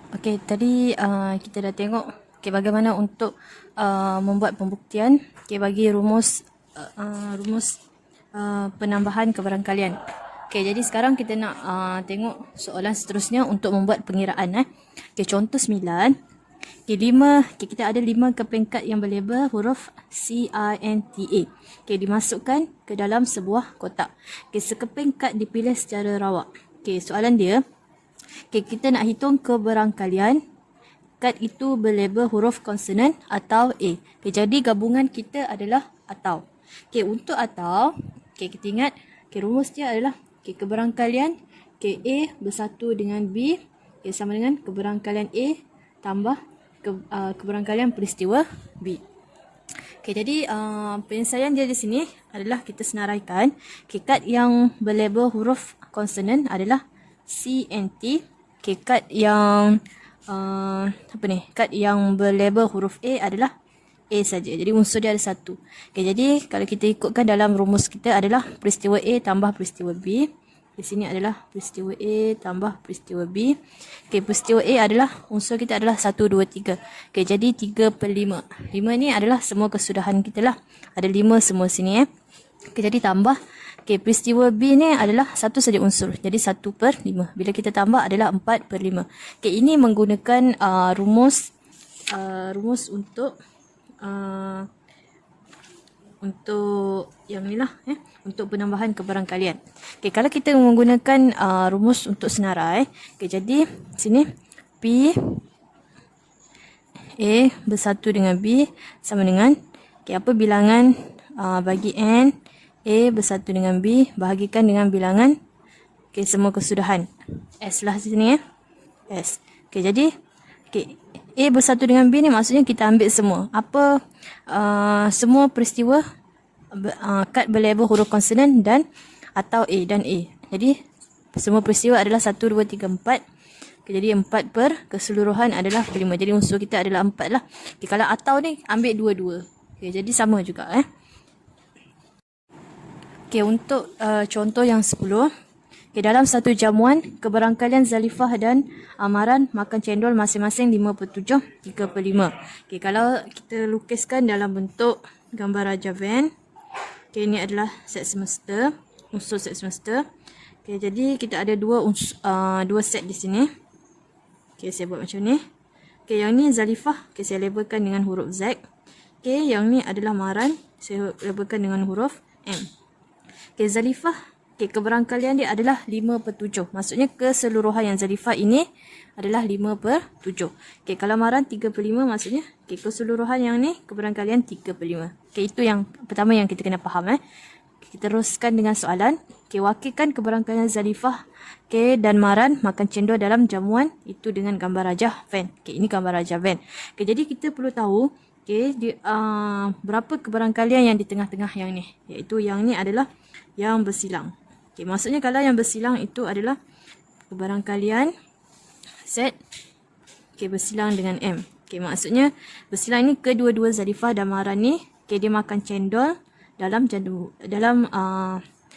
Okey, tadi kita dah tengok bagaimana untuk membuat pembuktian bagi rumus penambahan kebarangkalian. Okey, jadi sekarang kita nak tengok soalan seterusnya untuk membuat pengiraan. Contoh 9. Kita ada 5 kepingkat yang berlabel huruf CINTA. Dimasukkan ke dalam sebuah kotak. Sekeping kad dipilih secara rawak. Soalan dia, kita nak hitung kebarangkalian kad itu berlabel huruf konsonan atau A. Jadi gabungan kita adalah atau. Untuk atau, kita ingat rumus dia adalah kebarangkalian A bersatu dengan B sama dengan kebarangkalian A tambah kebarangkalian peristiwa B. Jadi penyelesaian dia di sini adalah kita senaraikan kad yang berlabel huruf konsonan adalah CNT. Kad yang kad yang berlabel huruf A adalah A saja. Jadi unsur dia ada satu. Jadi kalau kita ikutkan dalam rumus kita adalah peristiwa A tambah peristiwa B. Di sini adalah peristiwa A tambah peristiwa B. Peristiwa A adalah unsur kita adalah 1, 2, 3. Jadi 3/5. 5 ni adalah semua kesudahan kita lah. Ada 5 semua sini jadi tambah. Peristiwa B ni adalah satu saja unsur. Jadi 1/5. Bila kita tambah adalah 4/5. Ini menggunakan rumus untuk yang ni lah untuk penambahan kebarangkalian. Kalau kita menggunakan rumus untuk senarai, jadi sini P A bersatu dengan B sama dengan apa bilangan bagi N A bersatu dengan B bahagikan dengan bilangan semua kesudahan S lah sini S. Jadi A bersatu dengan B ni maksudnya kita ambil semua semua peristiwa kad berlabel huruf konsonan dan atau A dan A. Jadi semua peristiwa adalah 1, 2, 3, 4. Jadi 4 per keseluruhan adalah 5. Jadi unsur kita adalah 4 lah. Kalau atau ni ambil dua-dua. Jadi sama juga untuk contoh yang 10. Dalam satu jamuan, kebarangkalian Zalifah dan Amaran makan cendol masing-masing 5/7, 3/5. Kalau kita lukiskan dalam bentuk gambar Raja Van. Ini adalah set semester, unsur set semester. Jadi kita ada dua set di sini. Saya buat macam ni. Yang ni Zalifah, saya labelkan dengan huruf Z. Yang ni adalah Maran, saya labelkan dengan huruf M. Zalifah, kebarangkalian dia adalah 5/7. Maksudnya keseluruhan yang Zalifah ini adalah 5/7. Kalau Maran 3/5 maksudnya keseluruhan yang ni kebarangkalian 3/5. Itu yang pertama yang kita kena faham. Kita teruskan dengan soalan. Wakilkan kebarangkalian Zalifah dan Maran makan cendol dalam jamuan itu dengan gambar Raja Van. Ini gambar Raja Van. Jadi kita perlu tahu berapa kebarangkalian yang di tengah-tengah yang ni. Iaitu yang ni adalah yang bersilang. Maksudnya kalau yang bersilang itu adalah kebarangkalian Z bersilang dengan M. Maksudnya bersilang ni kedua-dua Zalifah dan Maran ni dia makan cendol dalam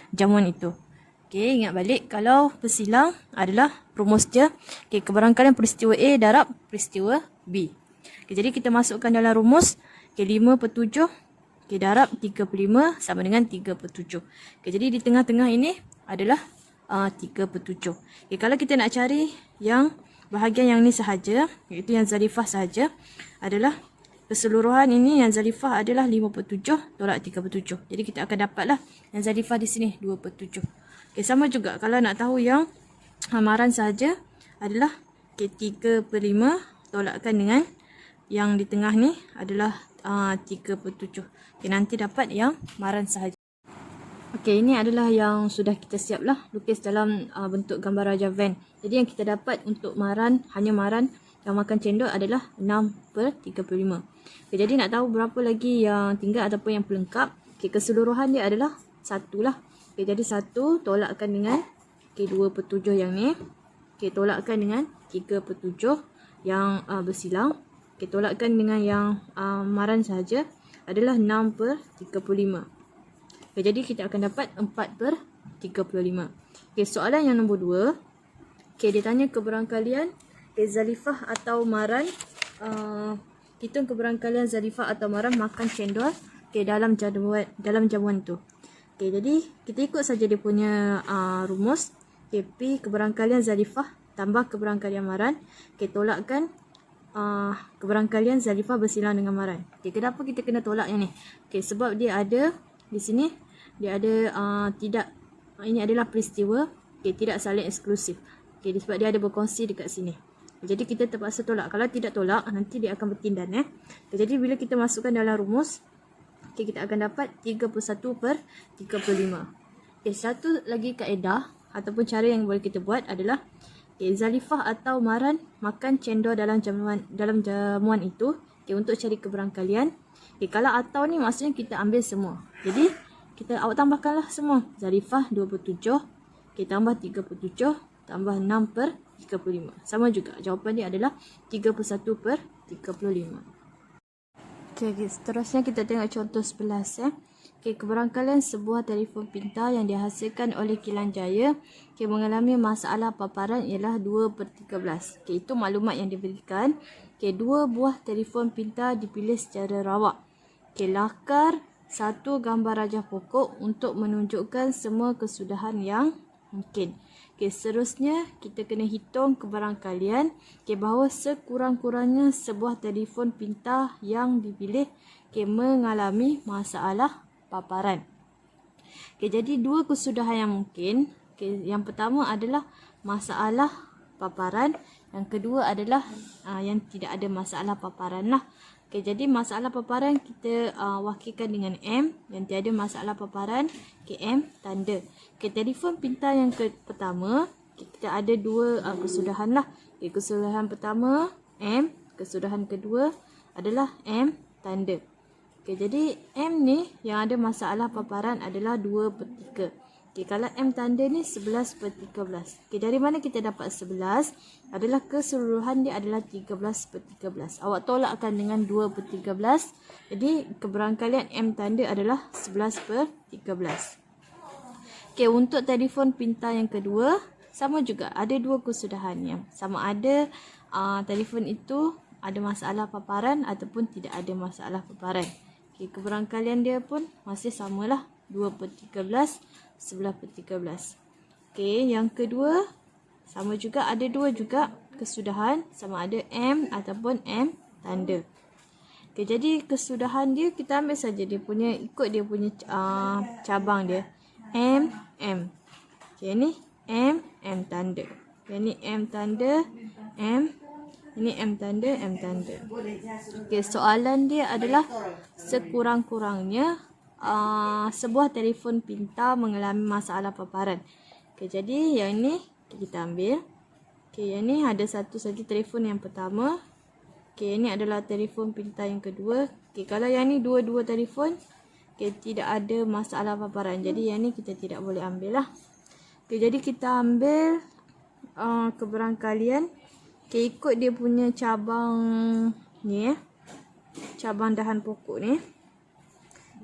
jamuan itu. Ingat balik kalau bersilang adalah rumus dia kebarangkalian peristiwa A darab peristiwa B. Jadi kita masukkan dalam rumus 5/7 darab 3/5 sama dengan 3/7. Jadi di tengah-tengah ini adalah 3/7. Kalau kita nak cari yang bahagian yang ni sahaja, iaitu yang Zalifah sahaja, adalah keseluruhan ini yang Zalifah adalah 5/7 tolak 3/7. Jadi kita akan dapatlah yang Zalifah di sini 2/7. Sama juga kalau nak tahu yang Maran sahaja adalah 3/5 tolakkan dengan yang di tengah ni adalah 3/7. Nanti dapat yang Maran sahaja. Ini adalah yang sudah kita siap lah lukis dalam bentuk gambar Raja Van. Jadi yang kita dapat untuk Maran, hanya Maran yang makan cendol adalah 6/3/5. Jadi nak tahu berapa lagi yang tinggal ataupun yang pelengkap, keseluruhan dia adalah 1 lah. Jadi 1 tolakkan dengan 2/7 yang ni. Tolakkan dengan 3/7 yang bersilang. Tolakkan dengan yang Maran sahaja adalah 6/3/5. Jadi kita akan dapat 4/35. Soalan yang nombor 2. Dia tanya kebarangkalian Okay, Zalifah atau Maran. Hitung keberangkalian Zalifah atau Maran makan cendol dalam jamuan tu. Okay, jadi kita ikut saja dia punya rumus. Okay, P keberangkalian Zalifah tambah keberangkalian Maran. Okay, tolakkan keberangkalian Zalifah bersilang dengan Maran. Okay, kenapa kita kena tolak yang ni? Okay, sebab dia ada di sini, dia ada tidak, ini adalah peristiwa tidak saling eksklusif. Okay, sebab dia ada berkongsi dekat sini. Jadi kita terpaksa tolak. Kalau tidak tolak, nanti dia akan bertindan. Okay, jadi bila kita masukkan dalam rumus, kita akan dapat 31/35. Okay, satu lagi kaedah ataupun cara yang boleh kita buat adalah Zalifah atau Maran makan cendol dalam jamuan itu. Untuk cari keberangkalian. Kalau atau ni maksudnya kita ambil semua. Jadi awak tambahkanlah semua. Zalifah 27. Tambah 37 tambah 6/35. Sama juga. Jawapan dia adalah 31/35. Seterusnya kita tengok contoh 11. Keberangkalian sebuah telefon pintar yang dihasilkan oleh Kilan Jaya mengalami masalah paparan ialah 2/13. Itu maklumat yang diberikan. 2 buah telefon pintar dipilih secara rawak. Lakar 1 gambar rajah pokok untuk menunjukkan semua kesudahan yang mungkin. Seterusnya kita kena hitung keberangkalian bahawa sekurang-kurangnya sebuah telefon pintar yang dipilih mengalami masalah paparan. Jadi 2 kesudahan yang mungkin. Yang pertama adalah masalah paparan, yang kedua adalah yang tidak ada masalah paparan lah. Jadi masalah paparan kita wakilkan dengan M, yang tiada masalah paparan M tanda. Telefon pintar yang pertama kita ada 2 kesudahan lah. Kesudahan pertama M, kesudahan kedua adalah M tanda. Jadi M ni yang ada masalah paparan adalah 2/3. Kalau M tanda ni 11/13. Dari mana kita dapat 11? Adalah keseluruhan dia adalah 13/13. Awak tolakkan dengan 2/13. Jadi keberangkalian M tanda adalah 11/13. Untuk telefon pintar yang kedua, sama juga ada 2 kesudahan yang sama ada telefon itu ada masalah paparan ataupun tidak ada masalah paparan. Keberangkalian dia pun masih samalah 2/13, 11/13. Yang kedua sama juga ada 2 juga kesudahan sama ada M ataupun M tanda. Jadi kesudahan dia kita ambil saja dia punya, ikut dia punya cabang dia. M ni M tanda. Ini M tanda M. Ini M tanda, M tanda. Soalan dia adalah sekurang-kurangnya sebuah telefon pintar mengalami masalah paparan. Jadi yang ni kita ambil. Yang ni ada satu saja telefon yang pertama. Ini adalah telefon pintar yang kedua. Kalau yang ni dua-dua telefon tidak ada masalah paparan. Jadi yang ni kita tidak boleh ambil lah. Jadi kita ambil keberangkalian. Ikut dia punya cabang ni cabang dahan pokok ni.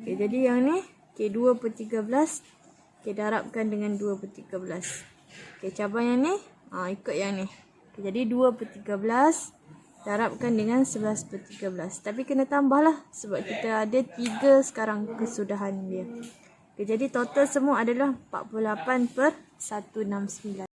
Jadi yang ni 2/13 darabkan dengan 2/13. Cabang yang ni ikut yang ni. Jadi 2/13 darabkan dengan 11/13. Tapi kena tambahlah sebab kita ada 3 sekarang kesudahan dia. Jadi total semua adalah 48/169.